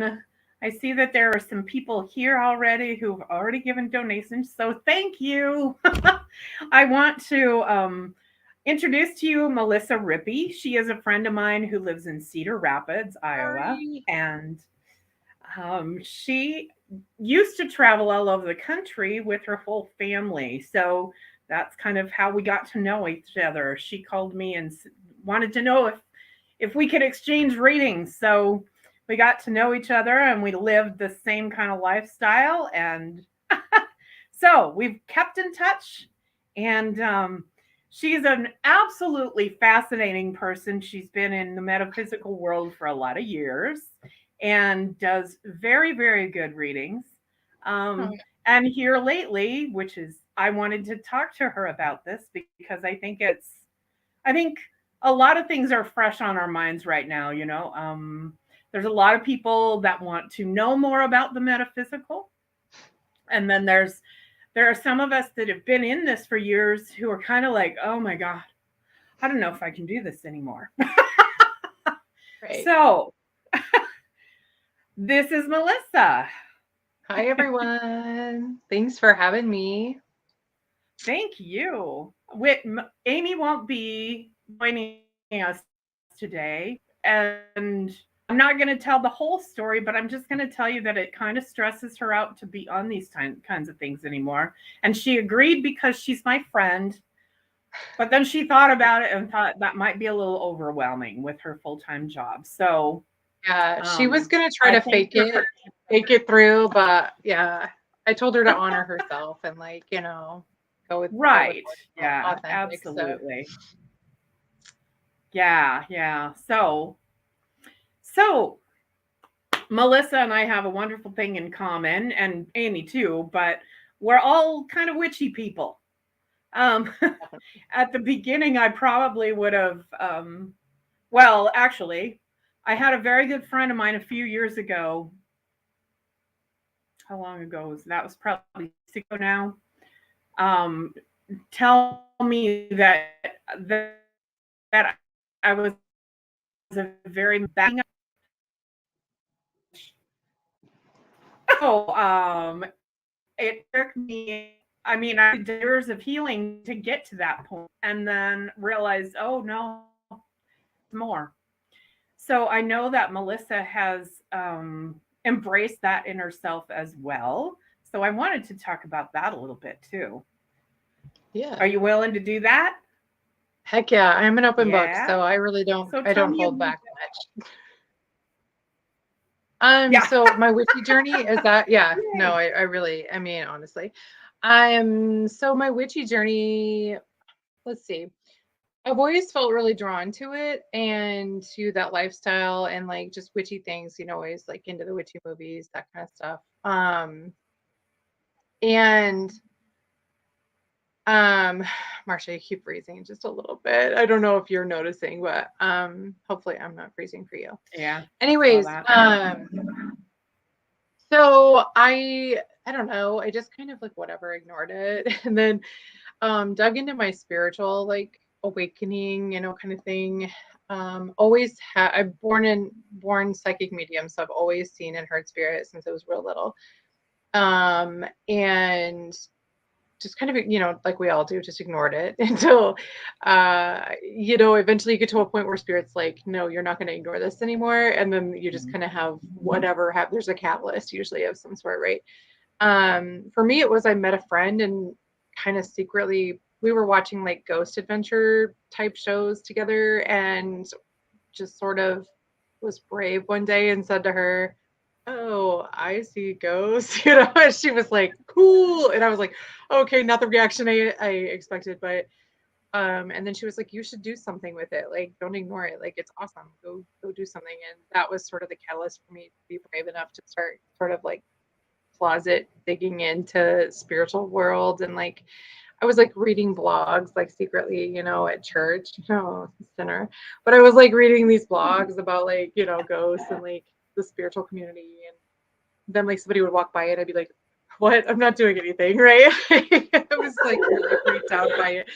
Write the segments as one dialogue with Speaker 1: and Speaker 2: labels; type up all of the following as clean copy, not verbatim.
Speaker 1: and I see that there are some people here already who've already given donations. So thank you. I want to introduce to you Melissa Rippe. She is a friend of mine who lives in Cedar Rapids, Iowa,
Speaker 2: Sorry.
Speaker 1: and she used to travel all over the country with her whole family. So that's kind of how we got to know each other. She called me and wanted to know if we could exchange readings. So we got to know each other and we lived the same kind of lifestyle. And so we've kept in touch. And she's an absolutely fascinating person. She's been in the metaphysical world for a lot of years and does very, very good readings.
Speaker 2: Oh,
Speaker 1: And here lately, which is, I wanted to talk to her about this because I think a lot of things are fresh on our minds right now, you know. There's a lot of people that want to know more about the metaphysical. And then there are some of us that have been in this for years who are kind of like, oh my God, I don't know if I can do this anymore.
Speaker 2: right.
Speaker 1: So this is Melissa.
Speaker 2: Hi, everyone. Thanks for having me.
Speaker 1: Thank you. Amy won't be joining us today, and I'm not going to tell the whole story, but I'm just going to tell you that it kind of stresses her out to be on these kinds of things anymore. And she agreed because she's my friend, but then she thought about it and thought that might be a little overwhelming with her full-time job. So
Speaker 2: Yeah, she was gonna try
Speaker 1: I
Speaker 2: to
Speaker 1: think
Speaker 2: fake it through, but yeah, I told her to honor herself and like, go with
Speaker 1: right.
Speaker 2: what's
Speaker 1: Yeah,
Speaker 2: authentic. So
Speaker 1: absolutely. Yeah, yeah. So Melissa and I have a wonderful thing in common, and Amy too, but we're all kind of witchy people. Um,
Speaker 2: definitely.
Speaker 1: at the beginning, I probably would have, well, actually, I had a very good friend of mine a few years ago. How long ago was that? Was probably 6 years ago now. Tell me that I was a very backing up. So it took me, I mean, I did years of healing to get to that point and then realized, oh no, more. So I know that Melissa has embraced that inner self as well. So I wanted to talk about that a little bit too. Are
Speaker 2: Yeah.
Speaker 1: you willing to do that?
Speaker 2: Heck yeah, I'm an open book,
Speaker 1: Yeah.
Speaker 2: so I really don't
Speaker 1: So
Speaker 2: I
Speaker 1: tell
Speaker 2: don't
Speaker 1: me a
Speaker 2: hold
Speaker 1: little
Speaker 2: back
Speaker 1: bit.
Speaker 2: much.
Speaker 1: Yeah.
Speaker 2: So my witchy journey is that, yeah, no,
Speaker 1: Yay.
Speaker 2: I really, I mean, honestly. So my witchy journey, let's see. I've always felt really drawn to it and to that lifestyle and like just witchy things, always like into the witchy movies, that kind of stuff. And um Marcia, you keep freezing just a little bit. I don't know if you're noticing, but hopefully I'm not freezing for you.
Speaker 1: Yeah. I saw
Speaker 2: Anyways,
Speaker 1: that.
Speaker 2: so I don't know, I just kind of like whatever ignored it and then dug into my spiritual like awakening, kind of thing. I'm born psychic medium, so I've always seen and heard spirit since I was real little. And just kind of, like we all do, just ignored it until, eventually you get to a point where spirit's like, no, you're not going to ignore this anymore. And then you just kind of have there's a catalyst usually of some sort, right? For me, it was, I met a friend and kind of secretly, we were watching like ghost adventure type shows together and just sort of was brave one day and said to her, oh, I see ghosts, and she was like, cool. And I was like, okay, not the reaction I expected, but and then she was like, you should do something with it. Like, don't ignore it. Like, it's awesome. Go do something. And that was sort of the catalyst for me to be brave enough to start sort of like closet digging into spiritual world. And like, I was like reading blogs, like secretly, at church, sinner. But I was like reading these blogs about like, ghosts and like the spiritual community. And then like somebody would walk by it, I'd be like, what? I'm not doing anything, right? I was like really freaked out by it.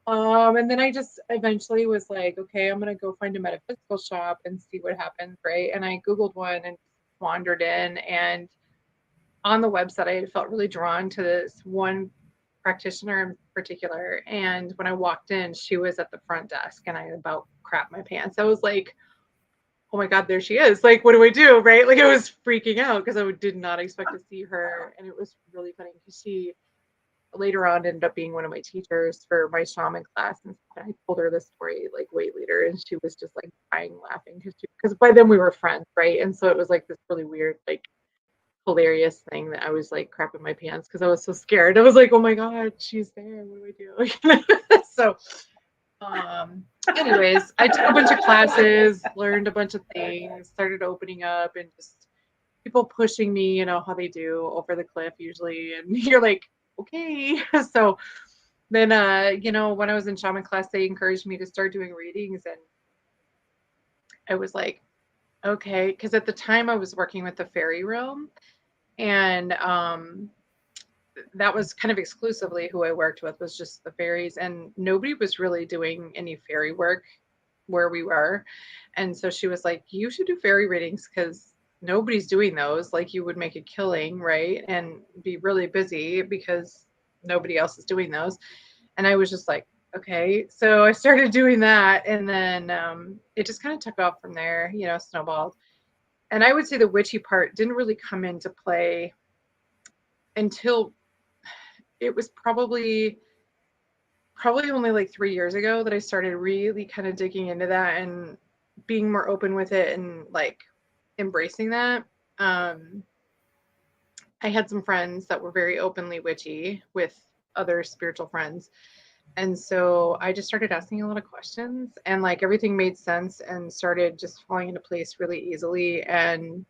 Speaker 2: And then I just eventually was like, okay, I'm gonna go find a metaphysical shop and see what happens, right? And I Googled one and wandered in, and on the website, I felt really drawn to this one practitioner in particular. And when I walked in, she was at the front desk, and I about crapped my pants. I was like, oh my God, there she is. Like, what do I do? Right. Like, I was freaking out because I did not expect to see her. And it was really funny because she later on ended up being one of my teachers for my shaman class. And I told her this story like way later, and she was just like crying, laughing because by then we were friends. Right. And so it was like this really weird, like, hilarious thing that I was like crapping my pants because I was so scared. I was like, oh my God, she's there. What do I do? So anyways, I took a bunch of classes, learned a bunch of things, started opening up, and just people pushing me, you know how they do, over the cliff usually. And you're like, okay. So then you know, when I was in shaman class, they encouraged me to start doing readings, and I was like, okay, because at the time I was working with the fairy realm, and that was kind of exclusively who I worked with, was just the fairies, and nobody was really doing any fairy work where we were. And so she was like, you should do fairy readings because nobody's doing those. Like, you would make a killing, right? And be really busy because nobody else is doing those. And I was just like, okay. So I started doing that, and then it just kind of took off from there, you know, snowballed. And I would say the witchy part didn't really come into play until it was probably only like 3 years ago that I started really kind of digging into that and being more open with it and like embracing that. I had some friends that were very openly witchy with other spiritual friends. And so I just started asking a lot of questions, and like everything made sense and started just falling into place really easily. And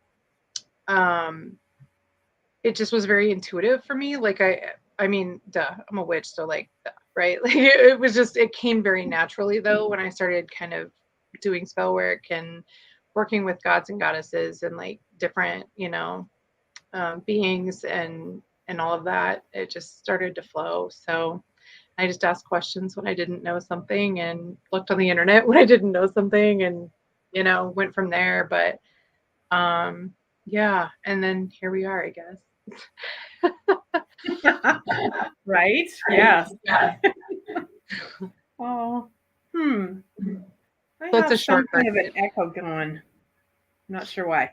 Speaker 2: it just was very intuitive for me. Like I mean, duh, I'm a witch, so like, duh, right? Like it was just, it came very naturally though when I started kind of doing spell work and working with gods and goddesses and like different, you know, beings and all of that. It just started to flow. So I just asked questions when I didn't know something, and looked on the internet when I didn't know something, and you know, went from there. But yeah, and then here we are, I guess.
Speaker 1: Right? Yes. Oh, I
Speaker 2: So it's
Speaker 1: have
Speaker 2: a short
Speaker 1: some kind of
Speaker 2: version.
Speaker 1: an echo going. Not sure why.
Speaker 2: I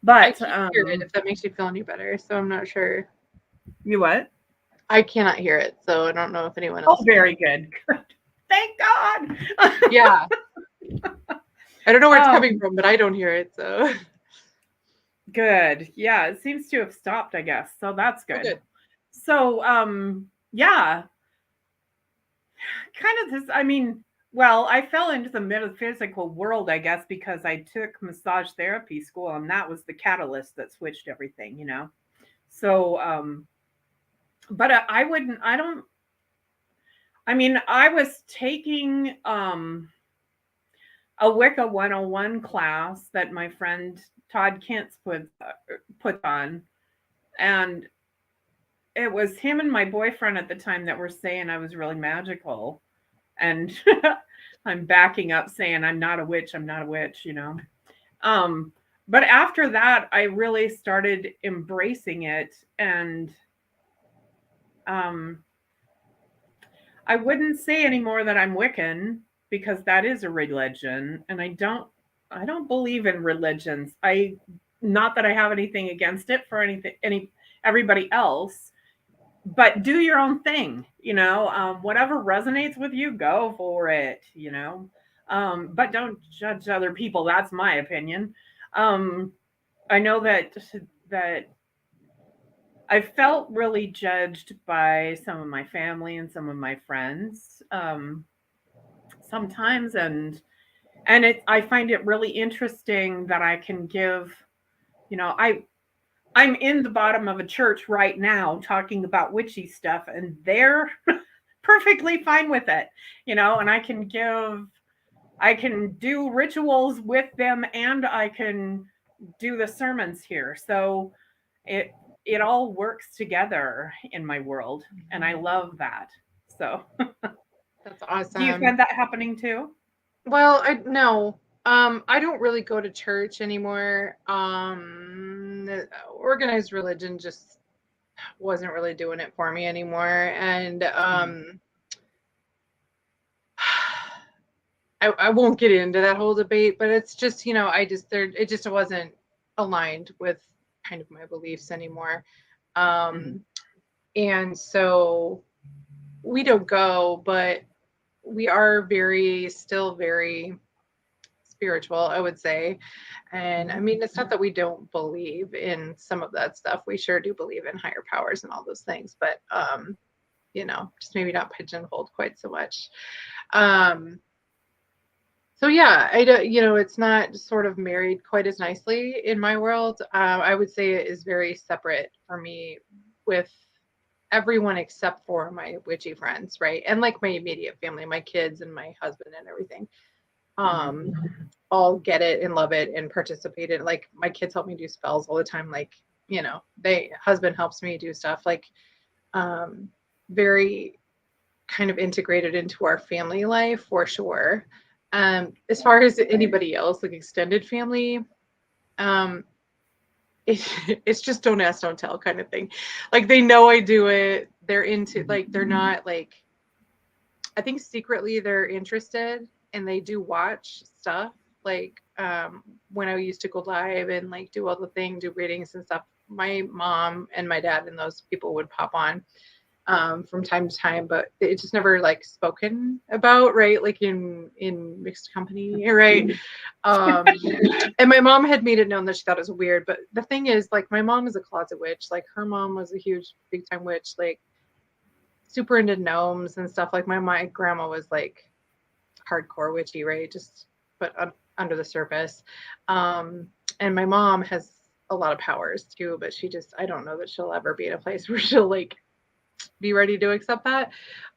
Speaker 1: But
Speaker 2: can't hear it if that makes you feel any better. So I'm not sure.
Speaker 1: you what?
Speaker 2: I cannot hear it, so I don't know if anyone
Speaker 1: Oh,
Speaker 2: else can.
Speaker 1: very good. Thank God.
Speaker 2: Yeah. I don't know where it's coming
Speaker 1: Um,
Speaker 2: from, but I don't hear it. So
Speaker 1: good. Yeah, it seems to have stopped, I guess. So that's
Speaker 2: oh,
Speaker 1: good.
Speaker 2: good.
Speaker 1: So yeah, kind of this, I mean, well, I fell into the metaphysical world, I guess, because I took massage therapy school, and that was the catalyst that switched everything, you know. So but I wouldn't, I don't, I mean, I was taking a Wicca 101 class that my friend Todd Kent's put on, and it was him and my boyfriend at the time that were saying I was really magical, and I'm backing up saying I'm not a witch, I'm not a witch, you know. Um, but after that, I really started embracing it, and um, I wouldn't say anymore that I'm Wiccan because that is a religion, and I don't believe in religions. I not that I have anything against it for any everybody else, but do your own thing, you know. Whatever resonates with you, go for it, you know. But don't judge other people. That's my opinion. Um, I know that I felt really judged by some of my family and some of my friends sometimes, and I find it really interesting that I can give, you know, I'm in the bottom of a church right now talking about witchy stuff, and they're perfectly fine with it, you know, and I can do rituals with them, and I can do the sermons here. So it it all works together in my world, and I love that. So
Speaker 2: That's
Speaker 1: do you
Speaker 2: awesome.
Speaker 1: find that happening too?
Speaker 2: Well, I no. I don't really go to church anymore. Organized religion just wasn't really doing it for me anymore. And I won't get into that whole debate, but it's just, it just wasn't aligned with kind of my beliefs anymore. And so we don't go, but we are still very spiritual, I would say. And I mean, it's not that we don't believe in some of that stuff. We sure do believe in higher powers and all those things, but just maybe not pigeonholed quite so much. So yeah, I don't, it's not sort of married quite as nicely in my world. I would say it is very separate for me with everyone except for my witchy friends, right? And like my immediate family, my kids and my husband and everything. All get it and love it and participate in it. Like my kids help me do spells all the time. Like, husband helps me do stuff like very kind of integrated into our family life for sure. As far as anybody else, like extended family, it's just don't ask, don't tell kind of thing. Like they know I do it. They're into, like, they're not like, I think secretly they're interested and they do watch stuff. Like when I used to go live and like do all the thing, do readings and stuff, my mom and my dad and those people would pop on from time to time, but it's just never like spoken about, right? Like in mixed company, right? And my mom had made it known that she thought it was weird, but the thing is, like, my mom is a closet witch. Like her mom was a huge big time witch, like super into gnomes and stuff. Like my grandma was like hardcore witchy, right? Just but under the surface. And my mom has a lot of powers too, but I don't know that she'll ever be in a place where she'll like be ready to accept that.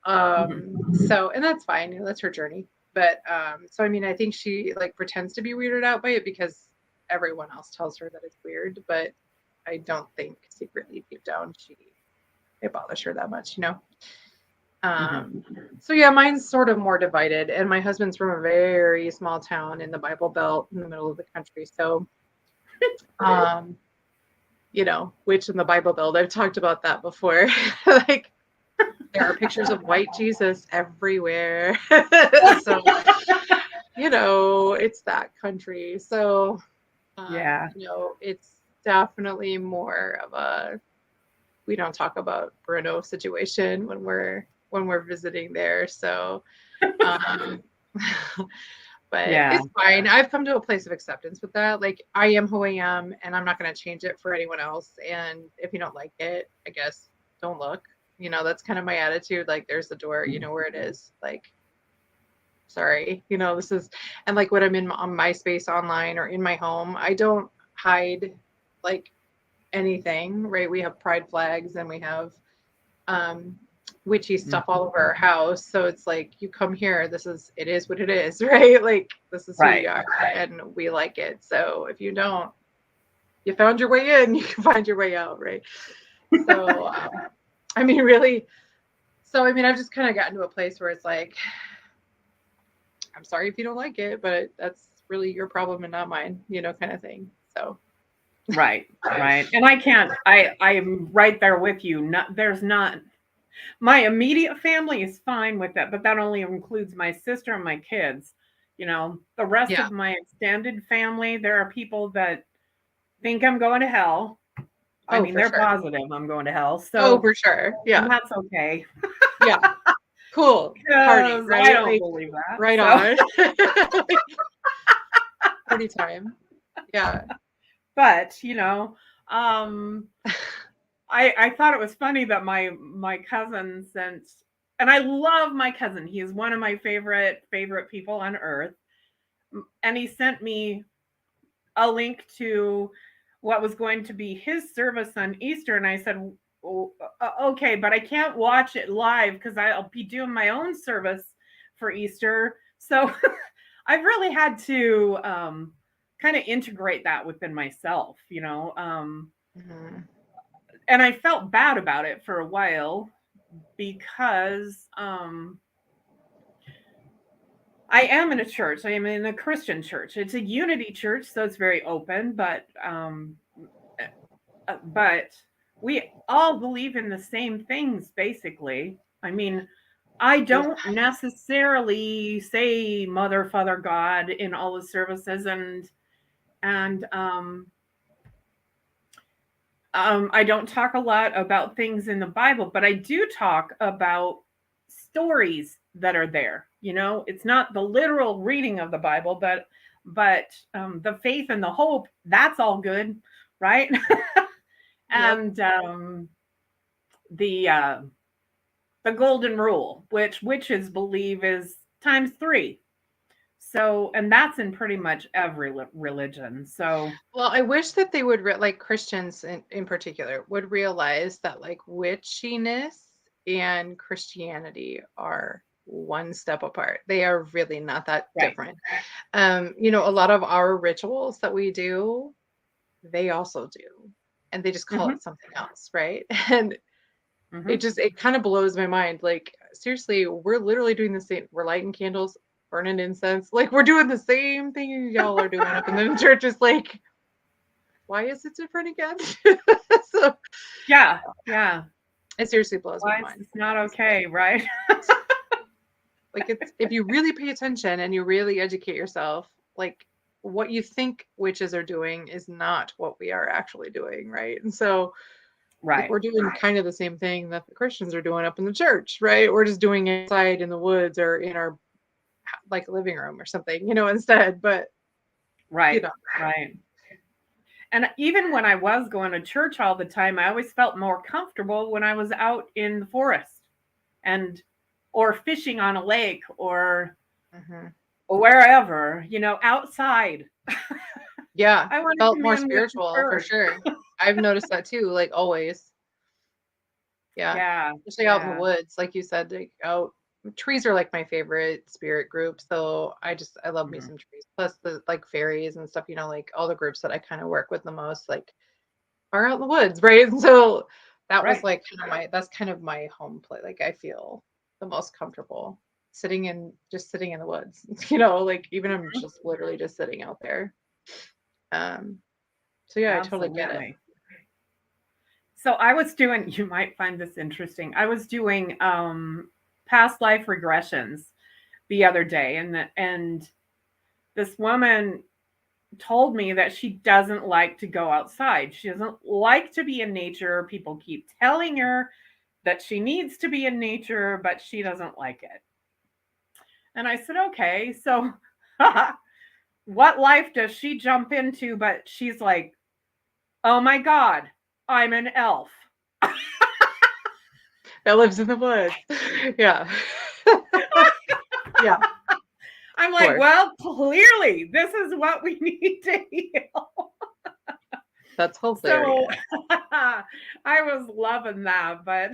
Speaker 2: So, and that's fine. That's her journey. But so I mean, I think she like pretends to be weirded out by it because everyone else tells her that it's weird, but I don't think secretly deep down it bothers her that much, So yeah, mine's sort of more divided, and my husband's from a very small town in the Bible Belt in the middle of the country. So which in the Bible Belt, I've talked about that before. Like there are pictures of white Jesus everywhere. So, it's that country. So,
Speaker 1: Yeah.
Speaker 2: it's definitely more of a, we don't talk about Bruno situation when we're visiting there. So, but
Speaker 1: Yeah.
Speaker 2: it's fine. I've come to a place of acceptance with that. Like I am who I am and I'm not going to change it for anyone else. And if you don't like it, I guess don't look. That's kind of my attitude. Like there's the door, where it is. Like, sorry, this is, and like when I'm on my space online or in my home, I don't hide like anything, right? We have pride flags and we have witchy stuff all over our house. So it's like, you come here, it is what it is, right? Like this is who we are and we like it. So if you don't, you found your way in, you can find your way out, right? So I mean, really, so I mean, I've just kind of gotten to a place where it's like, I'm sorry if you don't like it, but that's really your problem and not mine, kind of thing. So
Speaker 1: Right. And I'm right there with you. There's not, my immediate family is fine with that, but that only includes my sister and my kids. The rest of my extended family, there are people that think I'm going to hell. I mean, they're positive I'm going to hell. So,
Speaker 2: for sure. Yeah.
Speaker 1: And that's okay.
Speaker 2: Yeah. Cool. Party, right?
Speaker 1: I don't believe that.
Speaker 2: Right on. Party time. Yeah.
Speaker 1: But, I thought it was funny that my cousin sent, and I love my cousin. He is one of my favorite people on earth. And he sent me a link to what was going to be his service on Easter. And I said, okay, but I can't watch it live because I'll be doing my own service for Easter. So I've really had to kind of integrate that within myself, and I felt bad about it for a while because I am in a church. I am in a Christian church. It's a unity church, so it's very open, but we all believe in the same things basically. I mean, I
Speaker 2: Yeah.
Speaker 1: don't necessarily say mother, father, God in all the services, and I don't talk a lot about things in the Bible, but I do talk about stories that are there. You know, it's not the literal reading of the Bible, but the faith and the hope. That's all good, right?
Speaker 2: Yep.
Speaker 1: And the uh, the golden rule, which witches believe is times three. So, and that's in pretty much every religion. So,
Speaker 2: Well, I wish that they would like Christians in particular would realize that like witchiness and Christianity are one step apart. They are really not that
Speaker 1: right.
Speaker 2: different. A lot of our rituals that we do, they also do. And they just call
Speaker 1: Hmm.
Speaker 2: it something else, right? And
Speaker 1: Hmm.
Speaker 2: it kind of blows my mind. Like, seriously, we're literally doing the same. We're lighting candles, burning incense. Like, we're doing the same thing y'all are doing up in the church. Is like, why is it different again? So
Speaker 1: Yeah. Yeah.
Speaker 2: it seriously blows my
Speaker 1: Why
Speaker 2: mind
Speaker 1: it's not
Speaker 2: sometimes.
Speaker 1: okay, right?
Speaker 2: Like it's if you really pay attention and you really educate yourself, like what you think witches are doing is not what we are actually doing, right? And so like
Speaker 1: Right.
Speaker 2: we're doing kind of the same thing that the Christians are doing up in the church, right? We're just doing it inside in the woods or in our like living room or something, instead. But you
Speaker 1: Right.
Speaker 2: know,
Speaker 1: Right. And even when I was going to church all the time, I always felt more comfortable when I was out in the forest and or fishing on a lake
Speaker 2: mhm.
Speaker 1: or wherever, outside.
Speaker 2: Yeah,
Speaker 1: I want to
Speaker 2: felt more
Speaker 1: commune with the
Speaker 2: spiritual for
Speaker 1: earth.
Speaker 2: sure. I've noticed that too, like always. Yeah.
Speaker 1: Yeah.
Speaker 2: Especially out in the
Speaker 1: Yeah.
Speaker 2: woods, like you said, like out trees are like my favorite spirit group. So I love me
Speaker 1: Mhm.
Speaker 2: some trees. Plus the like fairies and stuff, like all the groups that I kind of work with the most, like are out in the woods, right? And so that was
Speaker 1: Right.
Speaker 2: like that's kind of my home play. Like I feel the most comfortable sitting in the woods, like even I'm
Speaker 1: Mhm.
Speaker 2: just literally just sitting out there. Um, so yeah, I totally get it.
Speaker 1: Absolutely. So I was doing, you might find this interesting. I was doing past life regressions the other day, and this woman told me that she doesn't like to go outside. She doesn't like to be in nature. People keep telling her that she needs to be in nature, but she doesn't like it. And I said, okay, so what life does she jump into? But she's like, oh my God, I'm an elf.
Speaker 2: That lives in the woods. Yeah. Yeah, of
Speaker 1: I'm like,
Speaker 2: course.
Speaker 1: well, clearly, this is what we need to heal.
Speaker 2: That's
Speaker 1: So
Speaker 2: hilarious.
Speaker 1: I was loving that, but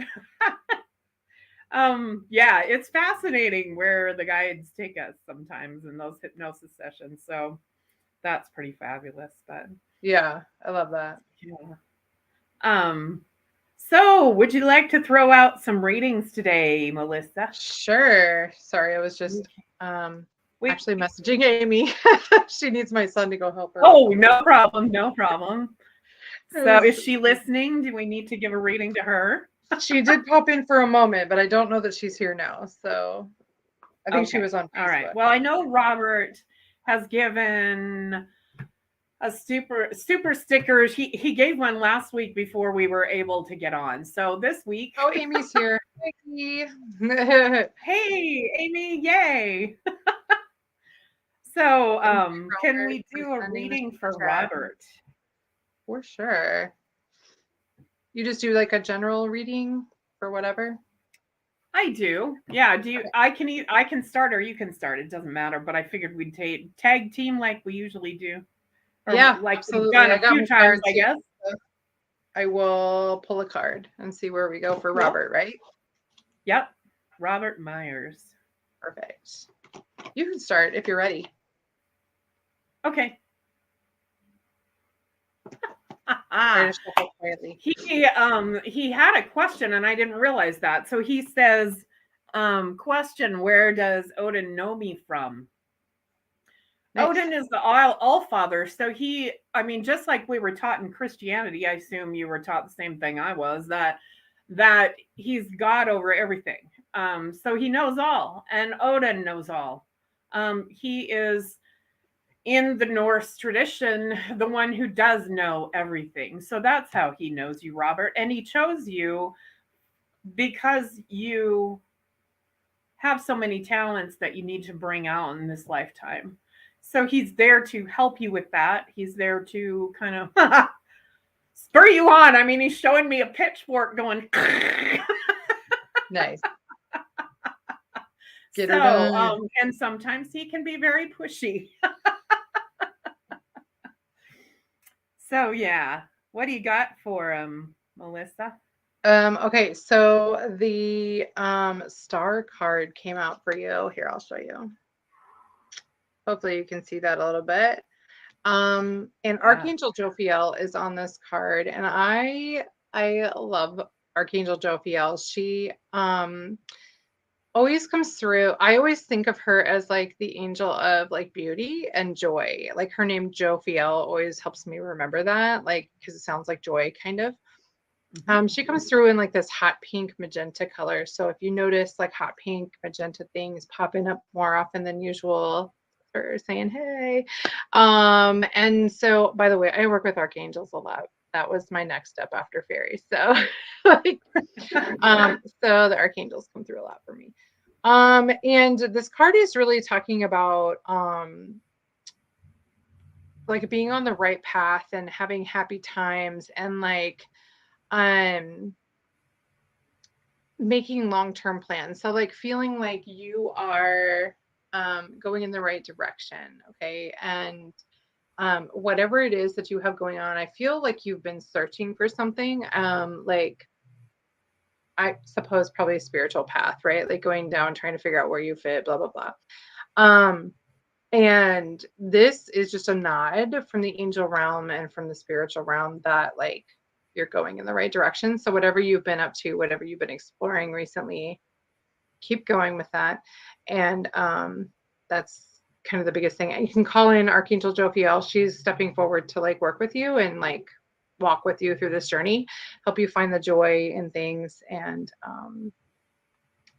Speaker 1: yeah, it's fascinating where the guides take us sometimes in those hypnosis sessions. So that's pretty fabulous. But
Speaker 2: Yeah, I love that.
Speaker 1: yeah. Um, so would you like to throw out some readings today, Melissa?
Speaker 2: Sure. Sorry, I was
Speaker 1: We,
Speaker 2: just
Speaker 1: we
Speaker 2: actually messaging Amy. She needs my son to go help her with
Speaker 1: oh,
Speaker 2: something.
Speaker 1: no problem, no problem.
Speaker 2: I
Speaker 1: So
Speaker 2: was
Speaker 1: is she listening? Do we need to give a reading to her?
Speaker 2: She did pop in for a moment, but I don't know that she's here now. So I think she
Speaker 1: Okay.
Speaker 2: was on
Speaker 1: All right.
Speaker 2: Facebook.
Speaker 1: Well, I know Robert has given a super stickers. He gave one last week before we were able to get on. So this week,
Speaker 2: Oh, Amy's here. Hey.
Speaker 1: hey, Amy, yay. So,
Speaker 2: Thank you,
Speaker 1: can
Speaker 2: Robert,
Speaker 1: we
Speaker 2: for
Speaker 1: do a
Speaker 2: sending the
Speaker 1: reading
Speaker 2: super
Speaker 1: for
Speaker 2: chat.
Speaker 1: Robert?
Speaker 2: For sure. You just do like a general reading for whatever?
Speaker 1: I do. Yeah, do you
Speaker 2: Okay.
Speaker 1: I can start or you can start. It doesn't matter, but I figured we'd tag team like we usually do. Or
Speaker 2: Yeah,
Speaker 1: like we've
Speaker 2: absolutely.
Speaker 1: done
Speaker 2: I
Speaker 1: a
Speaker 2: got
Speaker 1: few
Speaker 2: my
Speaker 1: times,
Speaker 2: cards
Speaker 1: I
Speaker 2: here.
Speaker 1: guess.
Speaker 2: So I will pull a card and see where we go for
Speaker 1: Cool.
Speaker 2: Robert, right?
Speaker 1: Yep. Robert Myers.
Speaker 2: Perfect. You can start if you're ready.
Speaker 1: Okay.
Speaker 2: Try to shuffle quietly.
Speaker 1: He had a question and I didn't realize that. So he says, Question, where does Odin know me from?
Speaker 2: Nice.
Speaker 1: Odin is the all father. So I mean, just like we were taught in Christianity, I assume you were taught the same thing I was, that he's God over everything. So he knows all, and Odin knows all. He is, in the Norse tradition, the one who does know everything. So that's how he knows you, Robert. And he chose you because you have so many talents that you need to bring out in this lifetime. So he's there to help you with that. He's there to kind of spur you on. I mean, he's showing me a pitchfork going.
Speaker 2: Nice. Get her done.
Speaker 1: And sometimes he can be very pushy. So yeah, what do you got for Melissa?
Speaker 2: Okay, so the star card came out for you. Here, I'll show you. Hopefully you can see that a little bit. And Archangel Jophiel is on this card, and I love Archangel Jophiel. She always comes through. I always think of her as like the angel of like beauty and joy. Like her name Jophiel always helps me remember that, like, because it sounds like joy kind of. She comes through in like this hot pink magenta color. So if you notice like hot pink magenta things popping up more often than usual, or saying hey. And so, by the way, I work with archangels a lot. That was my next step after fairies. So like, so the archangels come through a lot for me. And this card is really talking about like being on the right path and having happy times, and like making long-term plans. So like feeling like you are going in the right direction. Okay. And whatever it is that you have going on, I feel like you've been searching for something, like I suppose probably a spiritual path, right? Like going down, trying to figure out where you fit, blah, blah, blah. And this is just a nod from the angel realm and from the spiritual realm that like you're going in the right direction. So whatever you've been up to, whatever you've been exploring recently, keep going with that. And that's kind of the biggest thing. You can call in Archangel Jophiel. She's stepping forward to like work with you and like walk with you through this journey, help you find the joy in things, and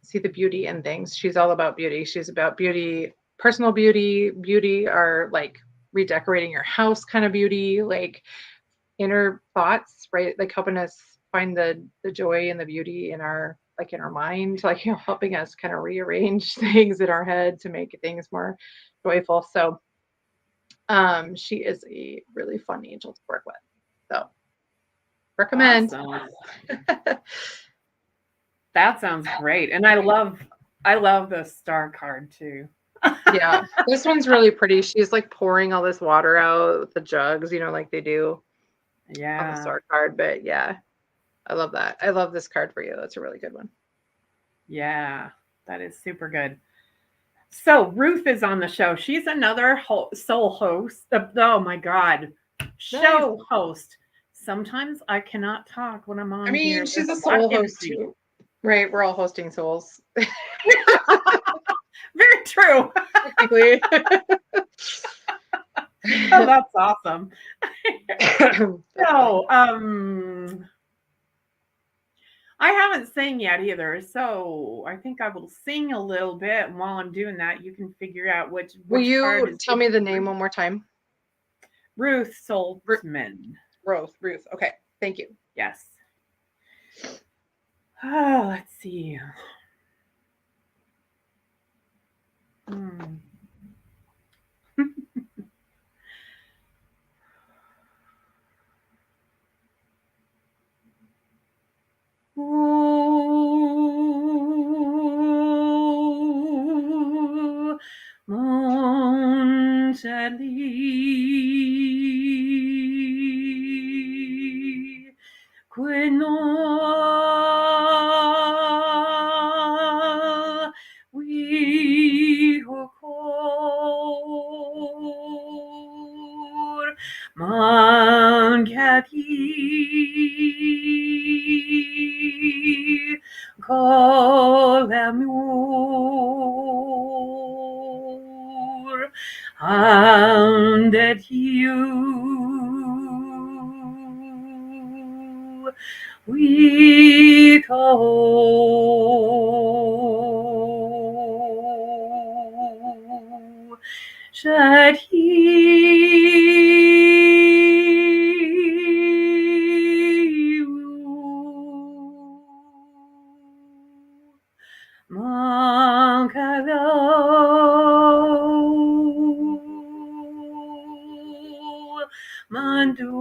Speaker 2: see the beauty in things. She's all about beauty. She's about beauty, personal beauty, or like redecorating your house kind of beauty, like inner thoughts, right? Like helping us find the joy and the beauty in our like in our mind, like, you know, helping us kind of rearrange things in our head to make things more joyful. So she is a really fun angel to work with. So recommend.
Speaker 1: Awesome. That sounds great. And I love the star card too.
Speaker 2: Yeah, this one's really pretty. She's like pouring all this water out with the jugs, you know, like they do on the star card. But yeah, I love that. I love this card for you. That's a really good one.
Speaker 1: Yeah, that is super good. So Ruth is on the show. She's another soul host. Oh my God. Show host. Sometimes I cannot talk when I'm on here.
Speaker 2: I mean, she's a soul host too. Right, we're all hosting souls.
Speaker 1: Very true.
Speaker 2: Technically.
Speaker 1: Oh, that's awesome. So, I haven't sang yet either, so I think I will sing a little bit. And while I'm doing that, you can figure out which
Speaker 2: Will you
Speaker 1: card is
Speaker 2: tell me the name one more time?
Speaker 1: Ruth Soltzman.
Speaker 2: Ruth. Okay, thank you.
Speaker 1: Yes. Oh, let's see. Oh, Monteli, Quenoa, we hokor, Mangati, Call and that you we go should he Mancalo Mandu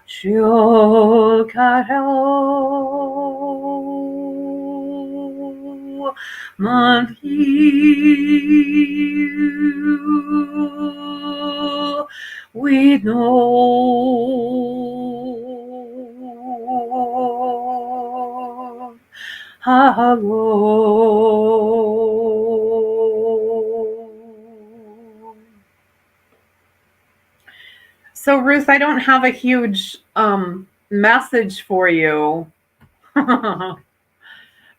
Speaker 1: Shokaro Mandu we know hello. So Ruth, I don't have a huge message for you.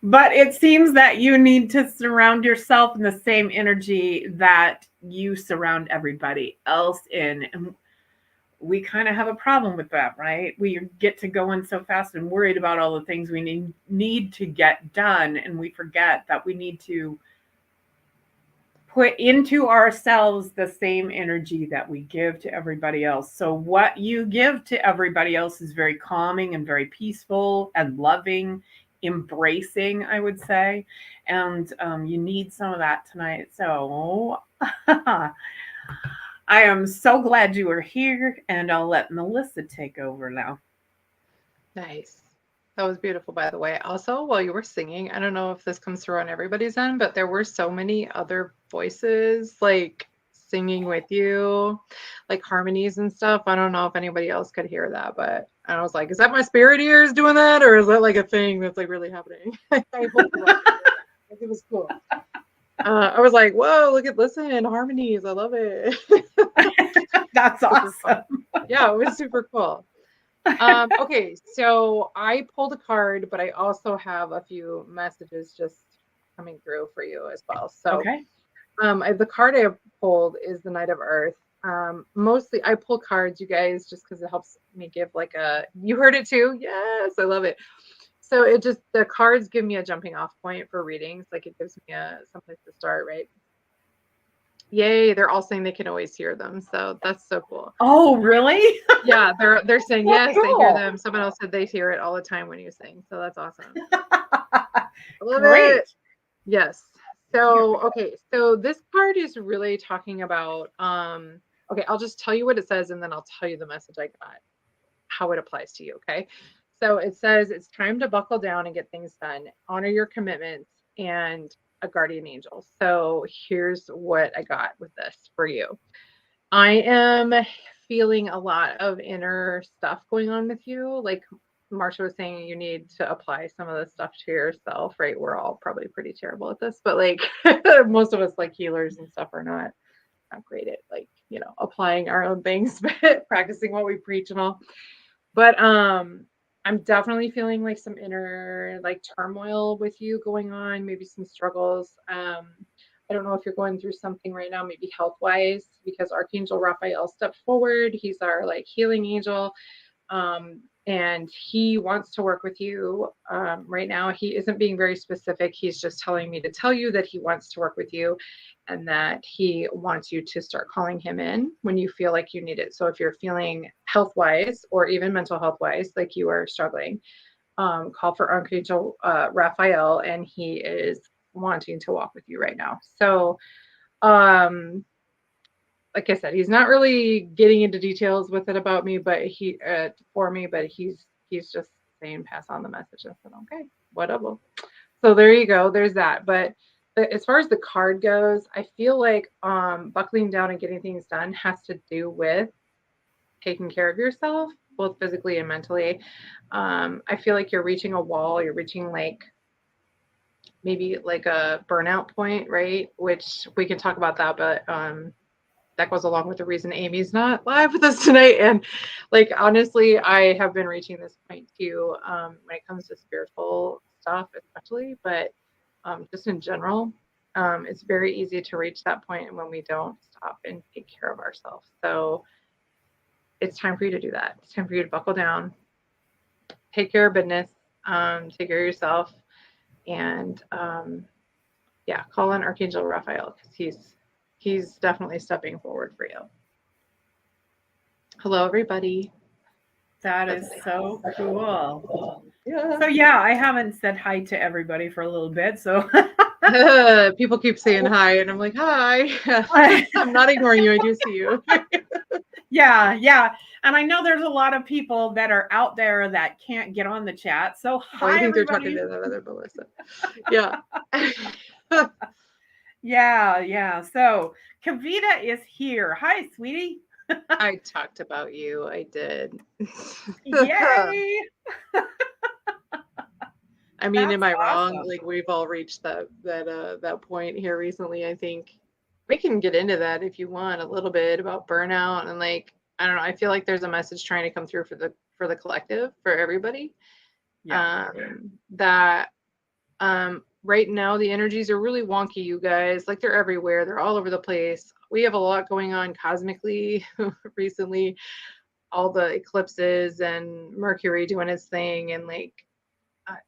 Speaker 1: But it seems that you need to surround yourself in the same energy that you surround everybody else in. And we kind of have a problem with that, right? We get to going so fast and worried about all the things we need to get done. And we forget that we need to put into ourselves the same energy that we give to everybody else. So what you give to everybody else is very calming and very peaceful and loving, embracing, I would say. And you need some of that tonight. So I am so glad you were here, and I'll let Melissa take over now.
Speaker 2: Nice. That was beautiful, by the way. Also, while you were singing, I don't know if this comes through on everybody's end, but there were so many other voices like singing with you, like harmonies and stuff. I don't know if anybody else could hear that, but I was like, is that my spirit ears doing that? Or is that like a thing that's like really happening? I hope it was cool. I was like, whoa, listen, harmonies. I love it.
Speaker 1: That's awesome.
Speaker 2: Yeah, it was super cool. Okay, so I pulled a card, but I also have a few messages just coming through for you as well. So,
Speaker 1: okay.
Speaker 2: The card I pulled is the Knight of Earth. Mostly I pull cards, you guys, just because it helps me give like you heard it too? Yes, I love it. So the cards give me a jumping off point for readings. Like it gives me someplace to start, right? Yay, they're all saying they can always hear them. So that's so cool.
Speaker 1: Oh, really?
Speaker 2: Yeah, they're saying yes, cool. They hear them. Someone else said they hear it all the time when you sing. So that's awesome. I love
Speaker 1: Great.
Speaker 2: it. Yes. So, okay. So this card is really talking about, okay, I'll just tell you what it says and then I'll tell you the message I got, how it applies to you. Okay. So it says it's time to buckle down and get things done. Honor your commitments and a guardian angel. So here's what I got with this for you. I am feeling a lot of inner stuff going on with you. Like Marcia was saying, you need to apply some of this stuff to yourself, right? We're all probably pretty terrible at this, but like most of us like healers and stuff are not great at like, applying our own things, but practicing what we preach and all. But I'm definitely feeling like some inner like turmoil with you going on, maybe some struggles. I don't know if you're going through something right now, maybe health-wise, because Archangel Raphael stepped forward. He's our like healing angel. And he wants to work with you right now. He isn't being very specific. He's just telling me to tell you that he wants to work with you and that he wants you to start calling him in when you feel like you need it. So if you're feeling health-wise or even mental health-wise, like you are struggling, call for Archangel Raphael, and he is wanting to walk with you right now. So like I said, he's not really getting into details with it about me, but he's just saying pass on the message. I said, okay, whatever. So there you go. There's that. But as far as the card goes, I feel like buckling down and getting things done has to do with taking care of yourself, both physically and mentally. I feel like you're reaching a wall. You're reaching like maybe like a burnout point, right? Which we can talk about that, but that goes along with the reason Amy's not live with us tonight. And like, honestly, I have been reaching this point too, when it comes to spiritual stuff, especially, but just in general, it's very easy to reach that point when we don't stop and take care of ourselves. So it's time for you to do that. It's time for you to buckle down, take care of business, take care of yourself, and yeah, call on Archangel Raphael, because he's definitely stepping forward for you. Hello, everybody.
Speaker 1: That is so cool.
Speaker 2: Yeah.
Speaker 1: So yeah, I haven't said hi to everybody for a little bit. So
Speaker 2: People keep saying hi, and I'm like, hi. I'm not ignoring you. I do see you.
Speaker 1: yeah. And I know there's a lot of people that are out there that can't get on the chat. So hi,
Speaker 2: I think
Speaker 1: everybody.
Speaker 2: they're talking to that other Melissa. Yeah.
Speaker 1: Yeah. So Kavita is here. Hi, sweetie.
Speaker 2: I talked about you. I did.
Speaker 1: Yay.
Speaker 2: I mean,
Speaker 1: That's
Speaker 2: am I wrong?
Speaker 1: awesome.
Speaker 2: Like, we've all reached that point here recently. I think we can get into that if you want a little bit about burnout, and like, I don't know. I feel like there's a message trying to come through for the collective, for everybody.
Speaker 1: Yeah.
Speaker 2: That right now the energies are really wonky, you guys. Like, they're everywhere. They're all over the place. We have a lot going on cosmically recently. All the eclipses and Mercury doing its thing, and like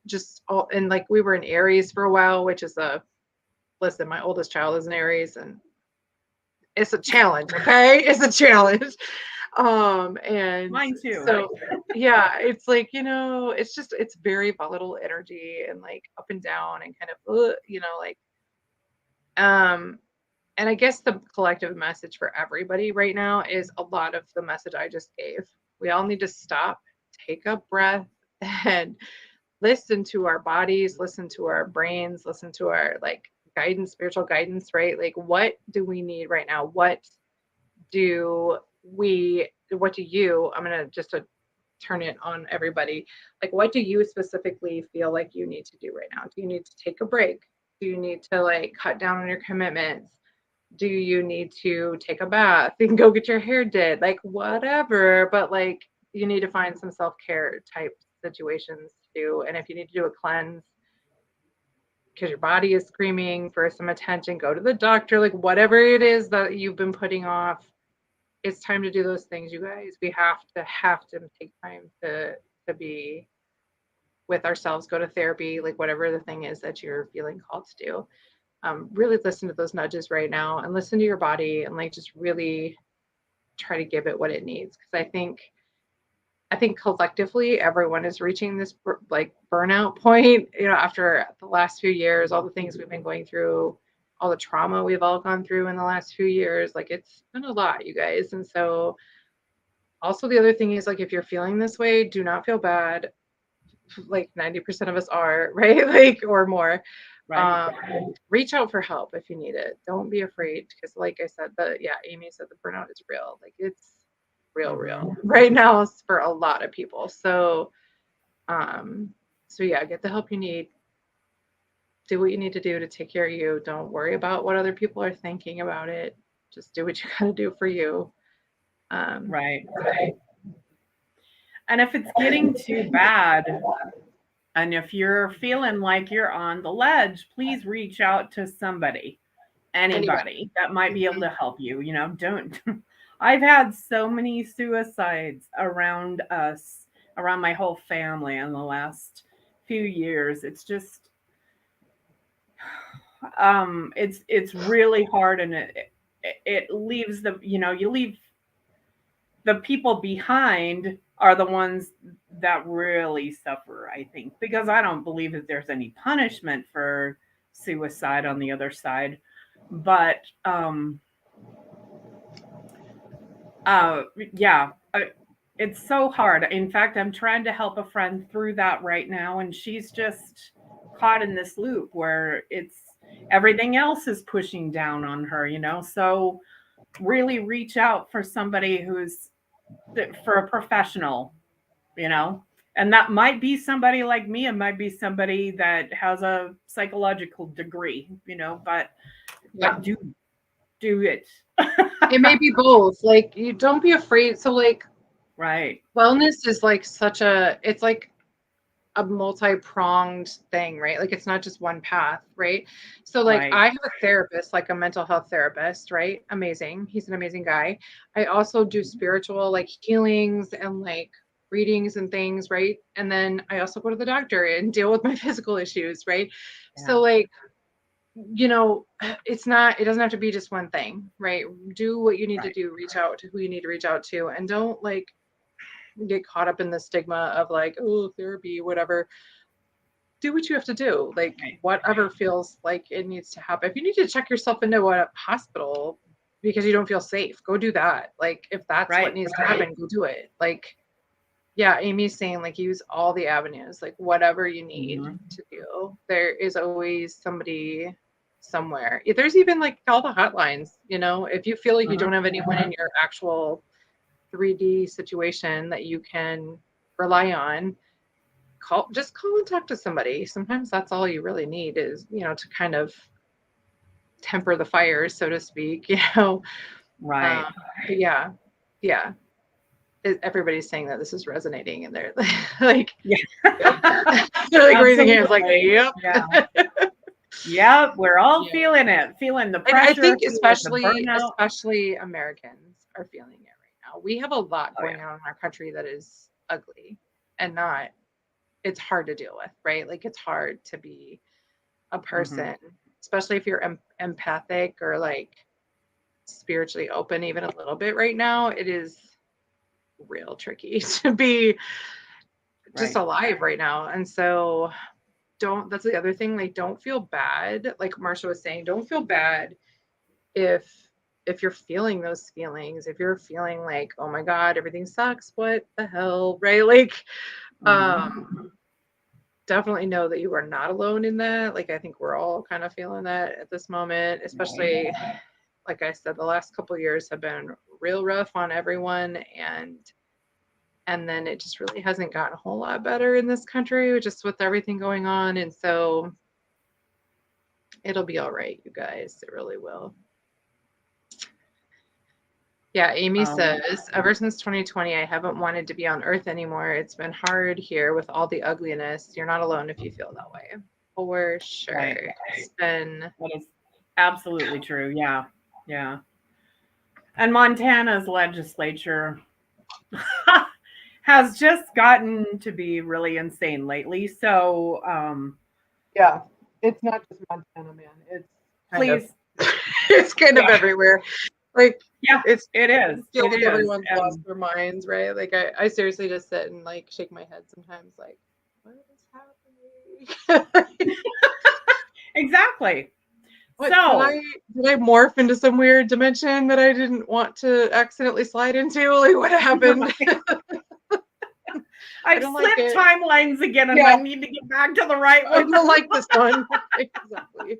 Speaker 2: just all, and like we were in Aries for a while, which is listen, my oldest child is in Aries, and it's a challenge. Okay, it's a challenge. And
Speaker 1: Mine too.
Speaker 2: So yeah, it's like, it's very volatile energy, and like up and down, and kind of like and I guess the collective message for everybody right now is a lot of the message I just gave. We all need to stop, take a breath, and listen to our bodies, listen to our brains, listen to our like guidance, spiritual guidance, right? Like, what do we need right now? What do you, I'm going to just turn it on everybody. Like, what do you specifically feel like you need to do right now? Do you need to take a break? Do you need to like cut down on your commitments? Do you need to take a bath and go get your hair did? Like, whatever, but like, you need to find some self-care type situations to do. And if you need to do a cleanse because your body is screaming for some attention, go to the doctor. Like, whatever it is that you've been putting off, it's time to do those things, you guys. We have to take time to be with ourselves, go to therapy, like whatever the thing is that you're feeling called to do. Really listen to those nudges right now, and listen to your body, and like just really try to give it what it needs. Because I think collectively everyone is reaching this like burnout point, after the last few years, all the things we've been going through, all the trauma we've all gone through in the last few years. Like, it's been a lot, you guys. And so also the other thing is, like, if you're feeling this way, do not feel bad. Like 90% of us are, right? Like, or more.
Speaker 1: Right.
Speaker 2: Reach out for help if you need it. Don't be afraid, because like I said, Amy said the burnout is real. Like, it's real right now for a lot of people. So yeah, get the help you need. Do what you need to do to take care of you. Don't worry about what other people are thinking about it. Just do what you gotta do for you.
Speaker 1: Right. And if it's getting too bad, and if you're feeling like you're on the ledge, please reach out to somebody, anybody that might be able to help you. Don't. I've had so many suicides around us, around my whole family in the last few years. It's just, it's really hard, and it leaves you leave the people behind are the ones that really suffer, I think, because I don't believe that there's any punishment for suicide on the other side. But yeah, it's so hard. In fact, I'm trying to help a friend through that right now, and she's just caught in this loop where it's everything else is pushing down on her, So really reach out for somebody for a professional, and that might be somebody like me. It might be somebody that has a psychological degree, but do it.
Speaker 2: It may be both. Like, you don't be afraid. So like,
Speaker 1: Right.
Speaker 2: wellness is like it's like a multi-pronged thing, right? Like it's not just one path, right? So like
Speaker 1: Right.
Speaker 2: I have a therapist, like a mental health therapist, right? Amazing. He's an amazing guy. I also do spiritual like healings and like readings and things, right? And then I also go to the doctor and deal with my physical issues, right?
Speaker 1: Yeah.
Speaker 2: So like, you know, it doesn't have to be just one thing, right? Do what you need to
Speaker 1: Right.
Speaker 2: do, reach out to who you need to reach out to, and don't like get caught up in the stigma of like, oh, therapy, whatever. Do what you have to do, like
Speaker 1: Right.
Speaker 2: whatever feels like it needs to happen. If you need to check yourself into a hospital because you don't feel safe, go do that. Like if that's what
Speaker 1: Right.
Speaker 2: needs to happen, go do it. Like, yeah, Amy's saying like use all the avenues, like whatever you need
Speaker 1: Mhm.
Speaker 2: to do. There is always somebody somewhere. There's even like all the hotlines, you know, if you feel like you
Speaker 1: Mhm.
Speaker 2: don't have anyone in your actual 3D situation that you can rely on, just call and talk to somebody. Sometimes that's all you really need is, you know, to kind of temper the fires, so to speak, you know.
Speaker 1: Right.
Speaker 2: But yeah, yeah. Everybody's saying that this is resonating and they're like,
Speaker 1: Yeah.
Speaker 2: yep. They're like raising hands like,
Speaker 1: Absolutely.
Speaker 2: yep.
Speaker 1: Yeah. Yep. We're all
Speaker 2: Yeah.
Speaker 1: feeling it, feeling the
Speaker 2: And I
Speaker 1: pressure,
Speaker 2: think
Speaker 1: feeling the
Speaker 2: especially
Speaker 1: burnout.
Speaker 2: especially Americans are feeling it right now. We have a lot
Speaker 1: Oh, yeah.
Speaker 2: going on in our country that is ugly and not, it's hard to deal with, right? Like it's hard to be a
Speaker 1: Mhm.
Speaker 2: person, especially if you're empathic or like spiritually open even a little bit right now. It is real tricky to be just
Speaker 1: Right.
Speaker 2: alive right now. And so that's the other thing, like don't feel bad. Like Marcia was saying, don't feel bad if you're feeling those feelings, if you're feeling like, oh my God, everything sucks, what the hell, right? Like,
Speaker 1: Mhm.
Speaker 2: definitely know that you are not alone in that. Like, I think we're all kind of feeling that at this moment,
Speaker 1: Right.
Speaker 2: especially, like I said, the last couple of years have been real rough on everyone. And then it just really hasn't gotten a whole lot better in this country, just with everything going on. And so it'll be all right, you guys. It really will. Yeah, Amy
Speaker 1: Um,
Speaker 2: says, ever since 2020, I haven't wanted to be on Earth anymore. It's been hard here with all the ugliness. You're not alone if you feel that way. For sure.
Speaker 1: right.
Speaker 2: It's been,
Speaker 1: That is absolutely true. Yeah. Yeah. And Montana's legislature has just gotten to be really insane lately. So,
Speaker 2: yeah, it's not just Montana, man. It's kind of,
Speaker 1: please,
Speaker 2: it's kind of
Speaker 1: yeah,
Speaker 2: everywhere. Like,
Speaker 1: yeah,
Speaker 2: it's,
Speaker 1: it is.
Speaker 2: I feel
Speaker 1: It
Speaker 2: like
Speaker 1: is.
Speaker 2: everyone's lost
Speaker 1: And
Speaker 2: their minds, right? Like, I seriously just sit and like shake my head sometimes, like, what is happening?
Speaker 1: exactly.
Speaker 2: What
Speaker 1: So,
Speaker 2: did I morph into some weird dimension that I didn't want to accidentally slide into? Like what happened? I
Speaker 1: I've
Speaker 2: don't like
Speaker 1: slipped
Speaker 2: it.
Speaker 1: timelines again and I
Speaker 2: Yeah,
Speaker 1: need to get back to the right
Speaker 2: I
Speaker 1: one.
Speaker 2: don't like this one. Exactly.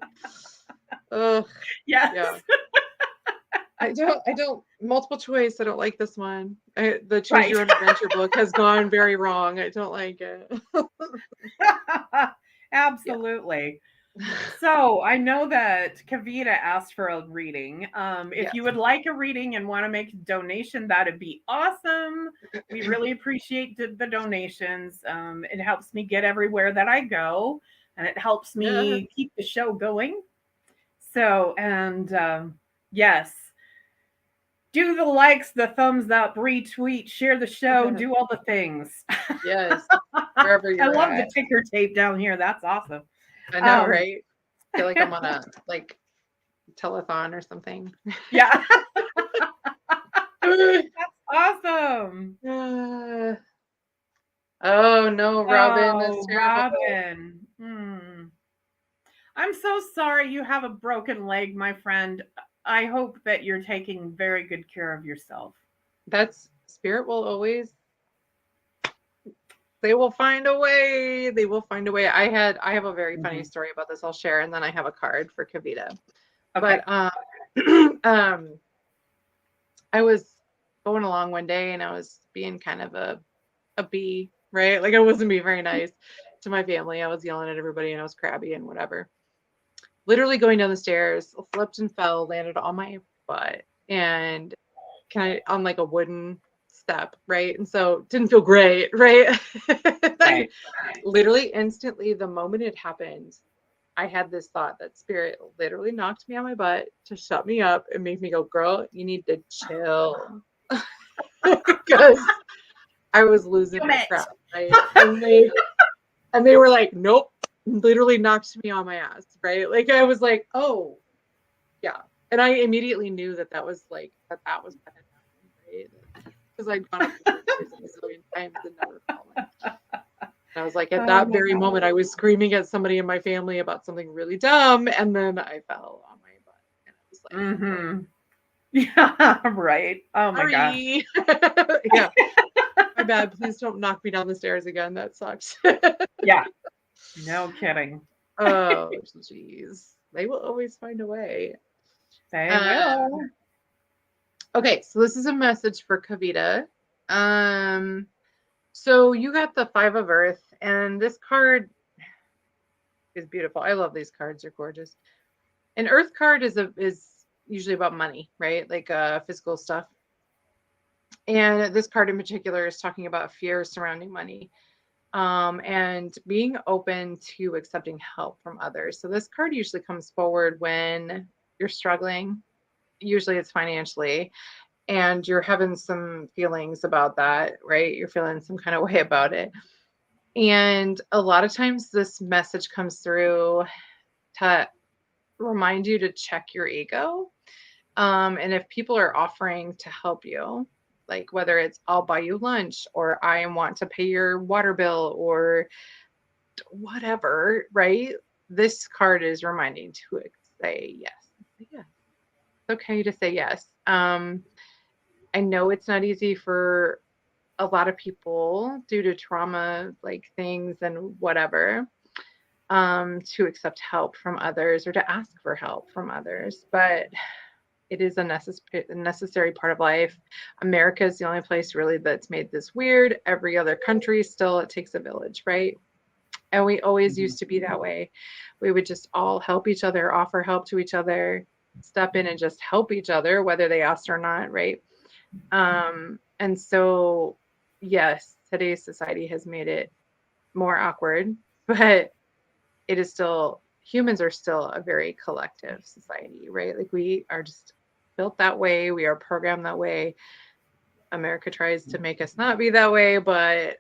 Speaker 2: Ugh,
Speaker 1: Yes.
Speaker 2: yeah. I don't multiple choice. I don't like this one. The Choose
Speaker 1: Right.
Speaker 2: Your Own Adventure book has gone very wrong. I don't like it. Yeah.
Speaker 1: Absolutely. So I know that Kavita asked for a reading. If
Speaker 2: Yes.
Speaker 1: you would like a reading and want to make a donation, that'd be awesome. We really appreciate the donations. It helps me get everywhere that I go, and it helps
Speaker 2: Yeah.
Speaker 1: me keep the show going. So, and yes, do the likes, the thumbs up, retweet, share the show, do all the things.
Speaker 2: Yes. Wherever
Speaker 1: I
Speaker 2: you're
Speaker 1: love the
Speaker 2: at.
Speaker 1: ticker tape down here. That's awesome.
Speaker 2: I know,
Speaker 1: Um,
Speaker 2: right? Feel like I'm on a like telethon or something.
Speaker 1: yeah, that's awesome.
Speaker 2: Oh no, Robin, that's
Speaker 1: Oh,
Speaker 2: terrible.
Speaker 1: Robin. I'm so sorry you have a broken leg, my friend. I hope that you're taking very good care of yourself.
Speaker 2: That's spirit will always, they will find a way. They will find a way. I have a very funny
Speaker 1: Mhm.
Speaker 2: story about this I'll share, and then I have a card for Kavita.
Speaker 1: Okay.
Speaker 2: But um I was going along one day and I was being kind of a bee, right? Like I wasn't being very nice to my family. I was yelling at everybody and I was crabby and whatever. Literally going down the stairs, slipped and fell, landed on my butt, and on like a wooden step, right? And so it didn't feel great, right?
Speaker 1: Right.
Speaker 2: Literally instantly, the moment it happened, I had this thought that spirit literally knocked me on my butt to shut me up and make me go, girl, you need to chill. Because I was losing my crap, right? And they were like, nope, literally knocked me on my ass, right? Like I was like, oh, yeah. And I immediately knew that was like, that was what had happened, right? Because I'd gone up the stairs a zillion times and never fallen. I was like, at that very moment, I was screaming at somebody in my family about something really dumb, and then I fell on my butt, and I was like,
Speaker 1: Mm-hmm. Yeah, right. Oh my gosh.
Speaker 2: sorry. Yeah, my bad. Please don't knock me down the stairs again. That sucks.
Speaker 1: Yeah. No kidding.
Speaker 2: Oh, jeez. They will always find a way.
Speaker 1: They will.
Speaker 2: Okay, so this is a message for Kavita. So you got the Five of Earth, and this card is beautiful. I love these cards. They're gorgeous. An Earth card is usually about money, right? Like physical stuff. And this card in particular is talking about fear surrounding money, and being open to accepting help from others. So this card usually comes forward when you're struggling. Usually it's financially, and you're having some feelings about that, right? You're feeling some kind of way about it. And a lot of times this message comes through to remind you to check your ego. And if people are offering to help you, like whether it's I'll buy you lunch or I want to pay your water bill or whatever, right? This card is reminding to say yes. Yeah, it's okay to say yes. I know it's not easy for a lot of people due to trauma, like things and whatever, to accept help from others or to ask for help from others. But it is a necessary part of life. America is the only place really that's made this weird. Every other country still, it takes a village, right? And we always used to be that way. We would just all help each other, offer help to each other, step in and just help each other, whether they asked or not, right? And so, yes, today's society has made it more awkward, but it is still, humans are still a very collective society, right? Like we are just built that way. We are programmed that way. America tries to make us not be that way, but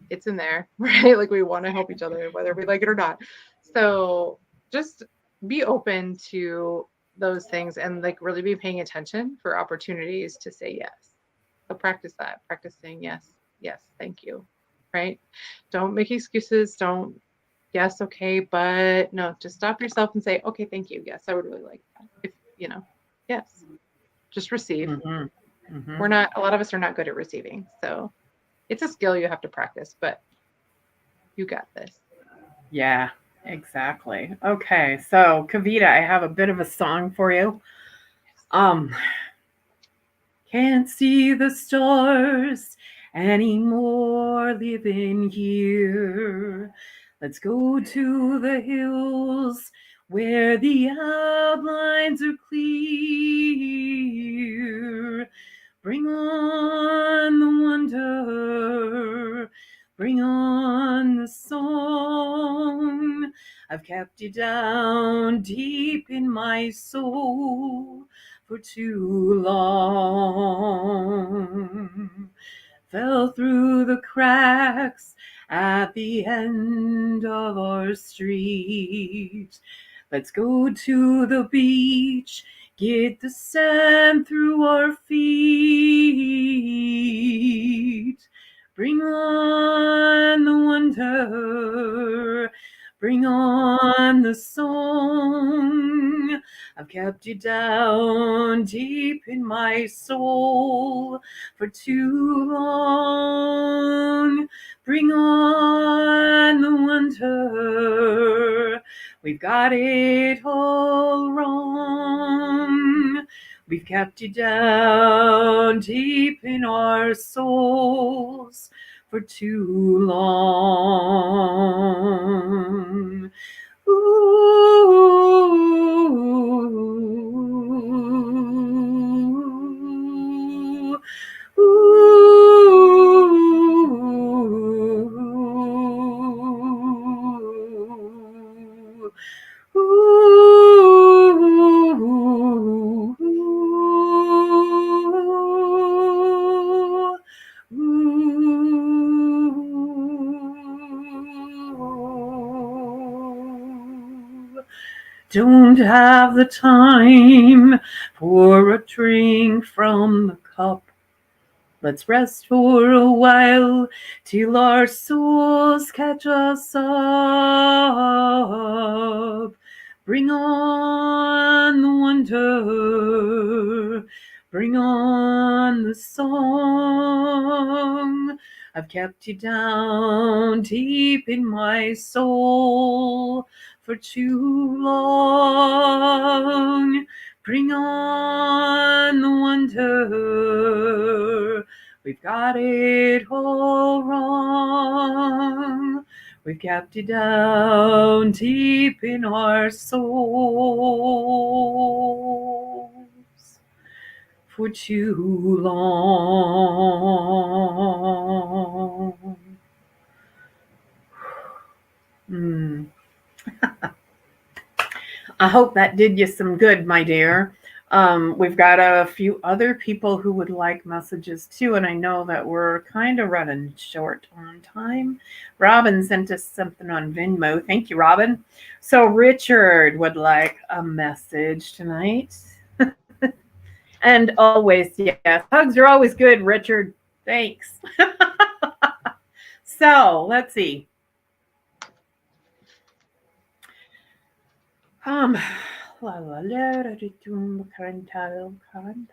Speaker 2: it's in there, right? Like we want to help each other, whether we like it or not. So just be open to those things and like really be paying attention for opportunities to say yes. So practice that, practice saying yes, yes, thank you, right? Don't make excuses. Don't, yes, okay, but no, just stop yourself and say, okay, thank you. Yes, I would really like that. If, yes, just receive.
Speaker 1: Mm-hmm. Mm-hmm.
Speaker 2: A lot of us are not good at receiving. So it's a skill you have to practice, but you got this.
Speaker 1: Yeah, exactly. Okay, so Kavita, I have a bit of a song for you. Um, can't see the stars anymore living here. Let's go to the hills where the outlines are clear. Bring on the wonder, bring on the song. I've kept you down deep in my soul for too long. Fell through the cracks at the end of our street. Let's go to the beach, get the sand through our feet. Bring on the wonder, bring on the song. I've kept you down deep in my soul for too long. Bring on the wonder. We've got it all wrong. We've kept you down deep in our souls for too long. Ooh, ooh, Don't have the time for a drink from the cup. Let's rest for a while till our souls catch us up. Bring on the wonder, bring on the song. I've kept you down deep in my soul for too long. Bring on the wonder. We've got it all wrong. We've kept it down deep in our souls for too long. I hope that did you some good, my dear. We've got a few other people who would like messages too, and I know that we're kind of running short on time. Robin sent us something on Venmo. Thank you, Robin. So Richard would like a message tonight. And always, yes, hugs are always good, Richard. Thanks. So let's see. La la la ritum cantal cant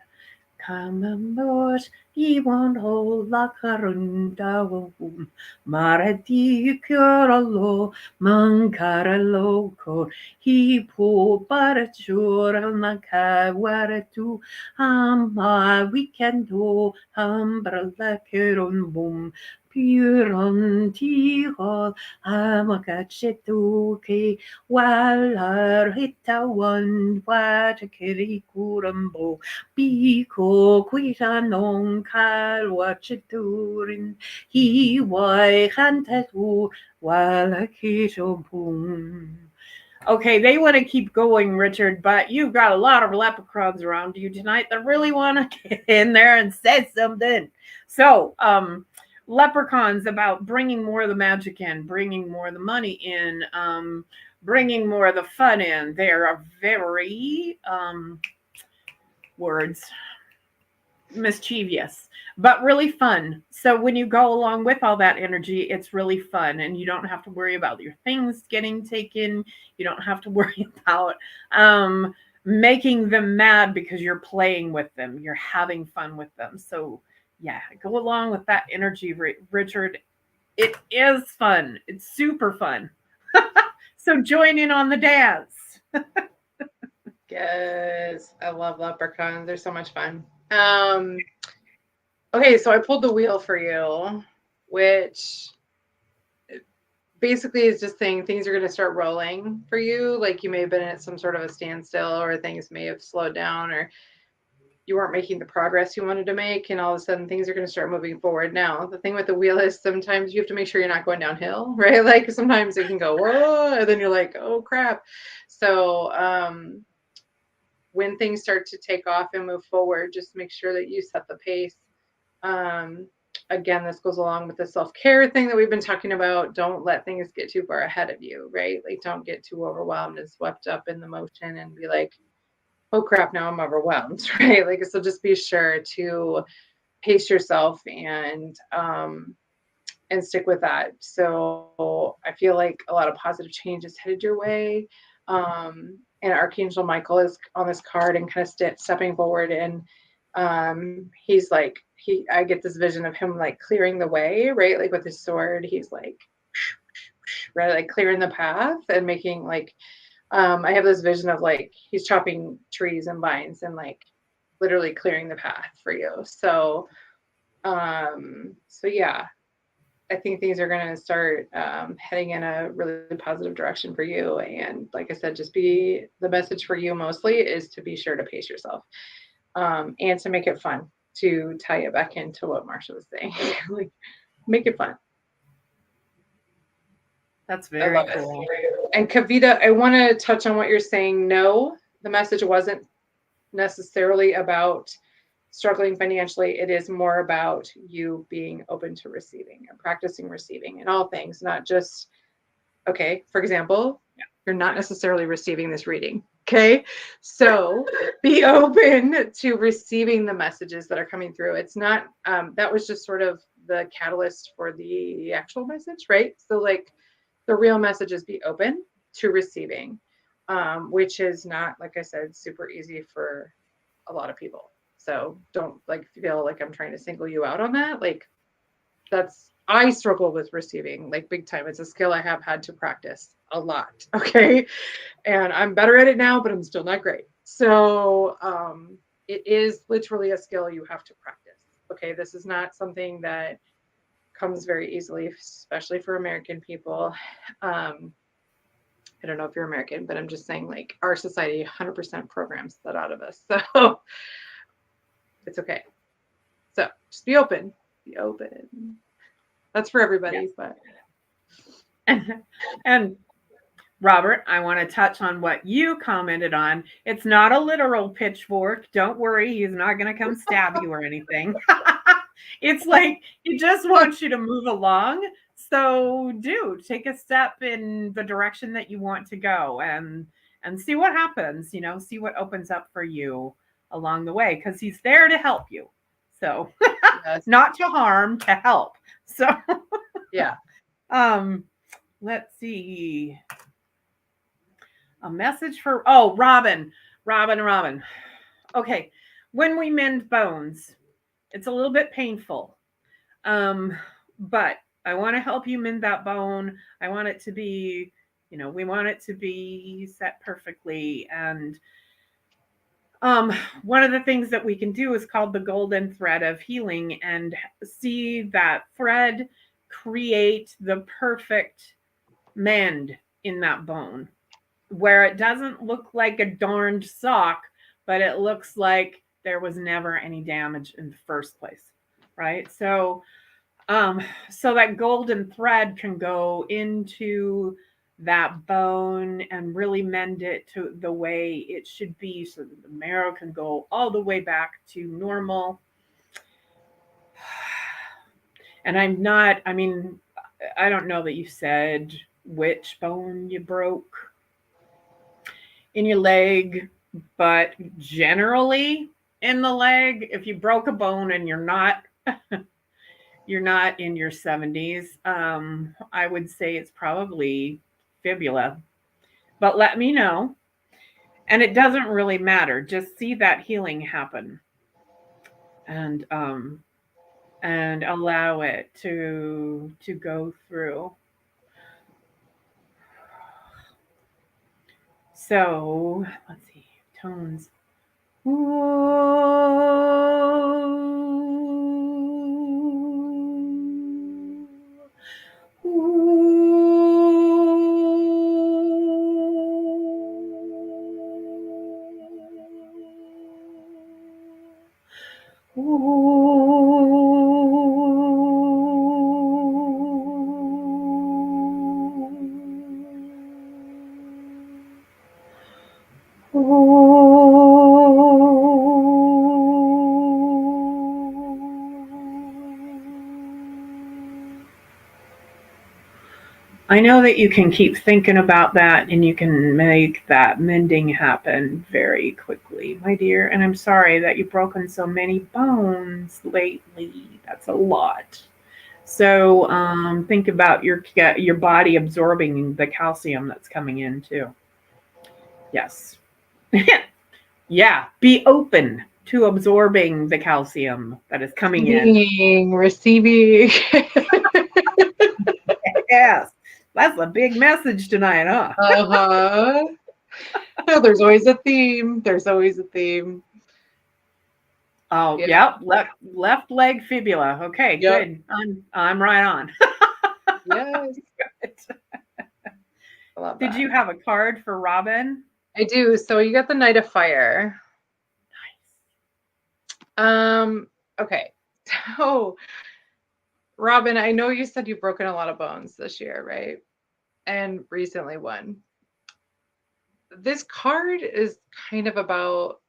Speaker 1: camamos iwan ho la carunda wum maradi curalo mancare loco hi po parachura na kawara tu ama weekendo umbrella curun bum Puron tihol amagachetu ke walar hitawan watakiri kurambo biko kwita non kalwachiturin hi wai hantatu walakito boom. Okay, they want to keep going, Richard, but you've got a lot of leprechauns around you tonight that really want to get in there and say something. So, leprechauns about bringing more of the magic in, bringing more of the money in, bringing more of the fun in. They are very words mischievous, but really fun. So when you go along with all that energy, it's really fun, and you don't have to worry about your things getting taken. You don't have to worry about making them mad because you're playing with them. You're having fun with them. So yeah, go along with that energy, Richard. It is fun. It's super fun. So join in on the dance.
Speaker 2: Yes, I love leprechauns. They're so much fun. Okay, so I pulled the wheel for you, which basically is just saying things are going to start rolling for you. Like you may have been at some sort of a standstill, or things may have slowed down, or you weren't making the progress you wanted to make, and all of a sudden things are going to start moving forward. Now, the thing with the wheel is sometimes you have to make sure you're not going downhill, right? Like sometimes it can go, whoa, and then you're like, oh crap. So when things start to take off and move forward, just make sure that you set the pace. Again, this goes along with the self-care thing that we've been talking about. Don't let things get too far ahead of you, right? Like don't get too overwhelmed and swept up in the motion and be like, oh crap, now I'm overwhelmed, right? Like, so just be sure to pace yourself and stick with that. So I feel like a lot of positive change is headed your way. And Archangel Michael is on this card and kind of stepping forward, and he's like, I get this vision of him like clearing the way, right? Like with his sword, he's like, right, like clearing the path and making like, I have this vision of like he's chopping trees and vines and like literally clearing the path for you. So yeah, I think things are going to start heading in a really positive direction for you. And like I said, just the message for you mostly is to be sure to pace yourself and to make it fun, to tie it back into what Marcia was saying. Like, make it fun.
Speaker 1: That's very cool.
Speaker 2: And Kavita, I want to touch on what you're saying. No, the message wasn't necessarily about struggling financially. It is more about you being open to receiving and practicing receiving in all things, not just, okay, for example, you're not necessarily receiving this reading. Okay. So be open to receiving the messages that are coming through. It's not, that was just sort of the catalyst for the actual message, right? So like the real message is be open to receiving, which is not, like I said, super easy for a lot of people. So don't like feel like I'm trying to single you out on that. Like I struggle with receiving like big time. It's a skill I have had to practice a lot. Okay. And I'm better at it now, but I'm still not great. So it is literally a skill you have to practice. Okay. This is not something that comes very easily, especially for American people. I don't know if you're American, but I'm just saying like our society 100% programs that out of us. So it's okay. So just be open. Be open. That's for everybody,
Speaker 1: Yes.
Speaker 2: but
Speaker 1: And Robert, I want to touch on what you commented on. It's not a literal pitchfork. Don't worry, he's not going to come stab you or anything. It's like he just wants you to move along. So take a step in the direction that you want to go and see what happens, see what opens up for you along the way because he's there to help you. So
Speaker 2: yes.
Speaker 1: not to harm, to help. So
Speaker 2: Yeah.
Speaker 1: Let's see. A message for Robin. Okay. When we mend bones, it's a little bit painful. But I want to help you mend that bone. I want it to be, we want it to be set perfectly. And one of the things that we can do is called the golden thread of healing and see that thread create the perfect mend in that bone where it doesn't look like a darned sock, but it looks like there was never any damage in the first place, right? So that golden thread can go into that bone and really mend it to the way it should be so that the marrow can go all the way back to normal. And I don't know that you said which bone you broke in your leg, but generally in the leg, if you broke a bone and you're not in your 70s, I would say it's probably fibula. But let me know. And it doesn't really matter. Just see that healing happen and allow it to go through. So let's see, tones. I know that you can keep thinking about that and you can make that mending happen very quickly, my dear. And I'm sorry that you've broken so many bones lately. That's a lot. So think about your body absorbing the calcium that's coming in too. Yes. Yeah. Be open to absorbing the calcium that is coming in.
Speaker 2: Receiving.
Speaker 1: Yes. That's a big message tonight, huh?
Speaker 2: Uh-huh. No, there's always a theme. There's always a theme.
Speaker 1: Oh,
Speaker 2: Yeah.
Speaker 1: yep. Left leg fibula. Okay,
Speaker 2: Yep.
Speaker 1: good. I'm right on.
Speaker 2: Yes. I love
Speaker 1: Did
Speaker 2: that.
Speaker 1: you have a card for Robin?
Speaker 2: I do. So you got the Knight of Fire. Okay. So Robin, I know you said you've broken a lot of bones this year, right? And recently one. This card is kind of about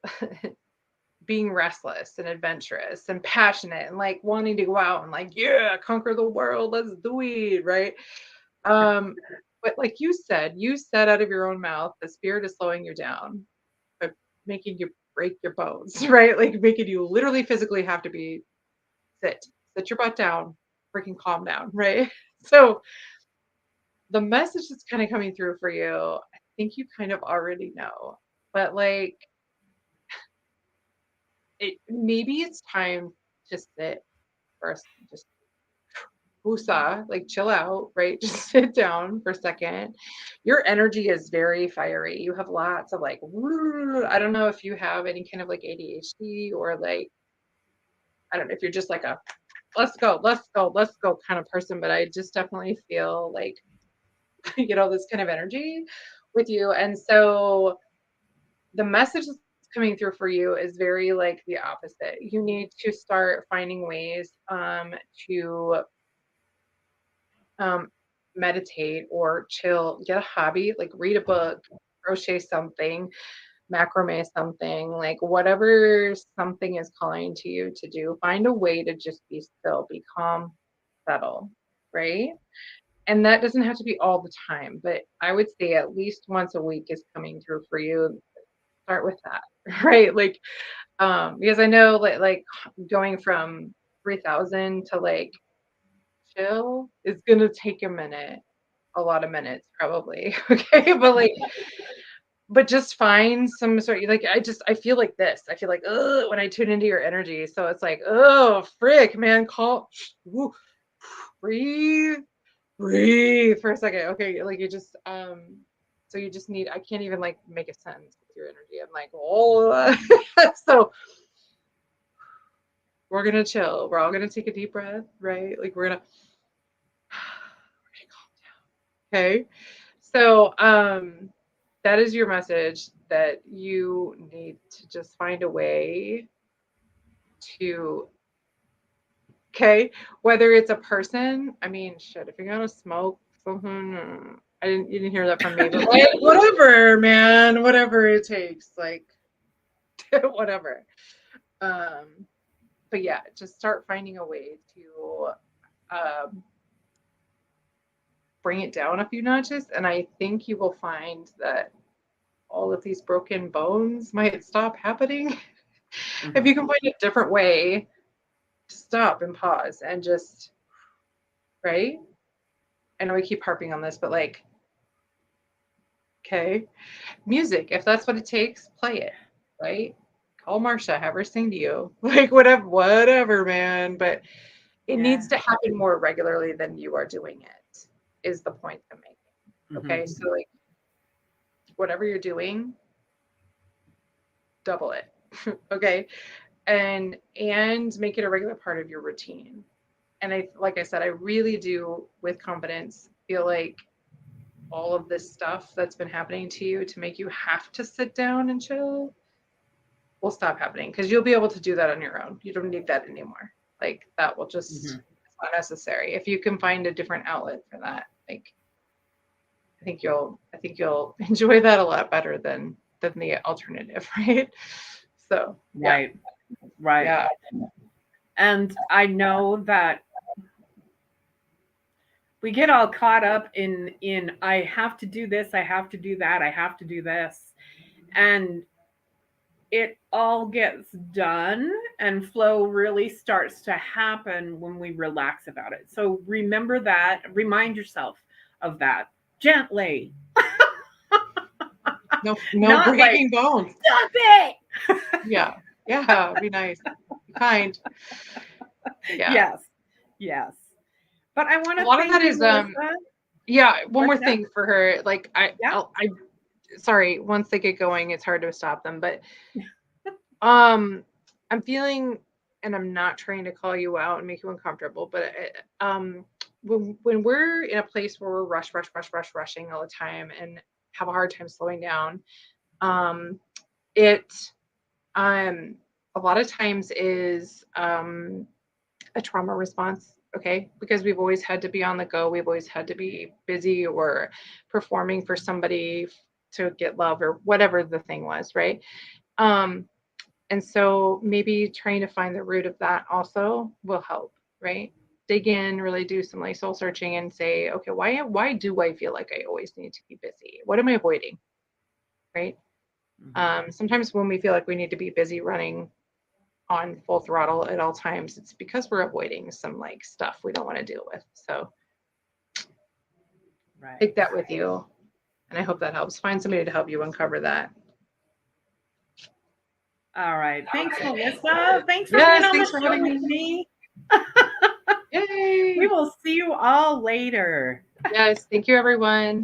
Speaker 2: being restless and adventurous and passionate and like wanting to go out and like, yeah, conquer the world. Let's do it, right? But But like you said out of your own mouth, the spirit is slowing you down, but making you break your bones, right? Like making you literally physically have to be sit your butt down, freaking calm down, right? So the message that's kind of coming through for you, I think you kind of already know, but like maybe it's time to sit first, just woosah, like chill out, right? Just sit down for a second. Your energy is very fiery. You have lots of like, I don't know if you have any kind of like ADHD or like, I don't know if you're just like a let's go, let's go, let's go kind of person, but I just definitely feel like, this kind of energy with you. And so the message that's coming through for you is very like the opposite. You need to start finding ways to um, meditate or chill, get a hobby, like read a book, crochet something, macrame something, like whatever something is calling to you to do. Find a way to just be still, be calm, settle, right? And that doesn't have to be all the time, but I would say at least once a week is coming through for you. Start with that, right? Like, because I know like going from 3,000 to like chill is gonna take a minute, a lot of minutes probably. Okay, but just find some sort of like I feel like this. I feel like ugh when I tune into your energy. So it's like, oh frick, man, call woo, breathe, breathe for a second. Okay, like you just so you just need I can't even like make a sentence with your energy. I'm like, oh so we're gonna chill. We're all gonna take a deep breath, right? Like we're gonna calm down. Okay. So that is your message that you need to just find a way to okay, whether it's a person, I mean shit, if you're gonna smoke something, you didn't hear that from me, but like whatever, man, whatever it takes, like whatever. Um, but yeah, just start finding a way to bring it down a few notches, and I think you will find that all of these broken bones might stop happening. If you can find a different way to stop and pause and just, right? I know we keep harping on this, but like, okay, music, if that's what it takes, play it, right? Call Marcia, have her sing to you, like whatever, man. But it needs to happen more regularly than you are doing it, is the point I'm making. Okay, so like, whatever you're doing, double it, okay, and make it a regular part of your routine. And like I said, I really do, with confidence, feel like all of this stuff that's been happening to you to make you have to sit down and chill will stop happening, because you'll be able to do that on your own. You don't need that anymore. Like that will just it's not necessary. If you can find a different outlet for that, like I think you'll enjoy that a lot better than the alternative, right? So
Speaker 1: right.
Speaker 2: yeah.
Speaker 1: And I know that we get all caught up in I have to do this, I have to do that, I have to do this. And it all gets done and flow really starts to happen when we relax about it. So remember that, remind yourself of that gently.
Speaker 2: No
Speaker 1: Not
Speaker 2: breaking
Speaker 1: like,
Speaker 2: bones.
Speaker 1: stop it.
Speaker 2: Yeah, be nice, be kind. Yeah,
Speaker 1: Yes. But I want
Speaker 2: a
Speaker 1: to
Speaker 2: lot of that
Speaker 1: thank you,
Speaker 2: is
Speaker 1: Melissa.
Speaker 2: yeah, one more
Speaker 1: What's that?
Speaker 2: thing for her, like
Speaker 1: Yeah.
Speaker 2: I sorry, once they get going it's hard to stop them, but I'm feeling, and I'm not trying to call you out and make you uncomfortable, but when we're in a place where we're rushing all the time and have a hard time slowing down, it a lot of times is a trauma response, okay? Because we've always had to be on the go, we've always had to be busy or performing for somebody to get love or whatever the thing was, right? And so maybe trying to find the root of that also will help, right? dig in, really do some like soul searching and say, okay, why do I feel like I always need to be busy? What am I avoiding? Right. Sometimes when we feel like we need to be busy running on full throttle at all times, it's because we're avoiding some like stuff we don't want to deal with. So take that with you. And I hope that helps. Find somebody to help you uncover that.
Speaker 1: All right. Thanks, Melissa. Thanks for
Speaker 2: Yes,
Speaker 1: being on the
Speaker 2: thanks for
Speaker 1: show
Speaker 2: having
Speaker 1: with
Speaker 2: me.
Speaker 1: me.
Speaker 2: Yay.
Speaker 1: We will see you all later.
Speaker 2: Yes, thank you, everyone.